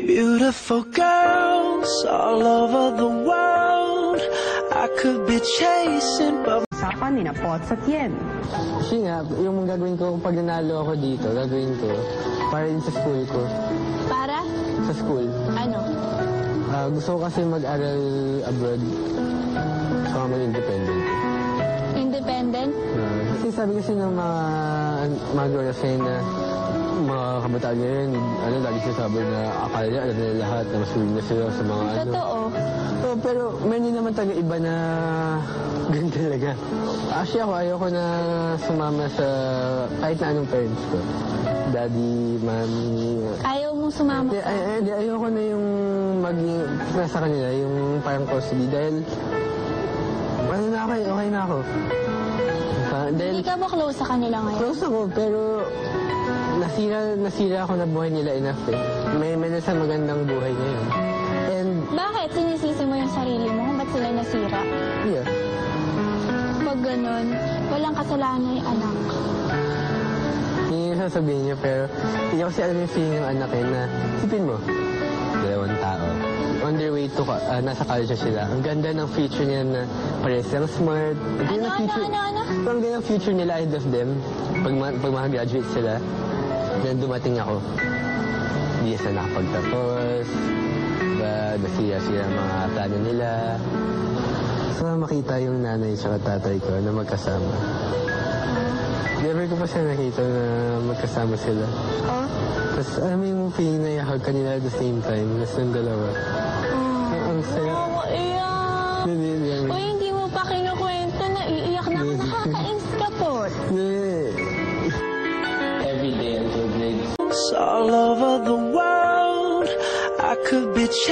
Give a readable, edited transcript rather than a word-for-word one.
Beautiful girls all over the world. I could be chasing, but usapan ni na Pots at Yen. Kasi nga, yung gagawin ko pag nanalo ako dito, gagawin ko para din sa school ko. Para? Sa school. Ano? Gusto ko kasi mag-aral abroad. Gusto ko mag-independent. Independent? Kasi sabi kasi ng mga girls na mga kabataan ngayon, lagi sinasabi na akala niya, alam nila lahat, na masulig na sila sa mga Totoo. Pero meron din naman talaga iba na ganun talaga. Actually ako, ayoko na sumama sa kahit na anong parents ko. Daddy, mommy. Ayaw mong sumama sa... Ayoko na yung maging nasa kanila, yung parang custody. Dahil, ano na ako, okay na ako. Dahil, Hindi ka ba close sa kanila ngayon? close ako, pero nasira ako na buhay nila enough eh. May nasa magandang buhay ngayon. And, Bakit? Sinisisi mo yung sarili mo kung ba't sila nasira? yeah. Pag ganun, walang kasalanan yung anak. Hindi yung sasabihin niyo, pero hindi ko kasi alam yung feeling ng anak eh na, isipin mo, dalawang tao. On their way to, nasa college na sila. Ang ganda ng future niya na parehas silang smart. Ano? Ang ganda ng future nila ahead of them. Pag makagraduate sila, then dumating ako. Hindi sila nakapagtapos. Nasira mga plano nila. So, makita yung nanay at tatay ko na magkasama. Never ko pa siya nakita na magkasama sila. Oh? Tapos alam mo yung feeling na ihag kanila at the same time. Tapos yung dalawa. Ang saya. Iyan. Uy, hindi mo pa kinukwento na iiyak na nakakainis ka po. Every day until grade. all over the world. I could be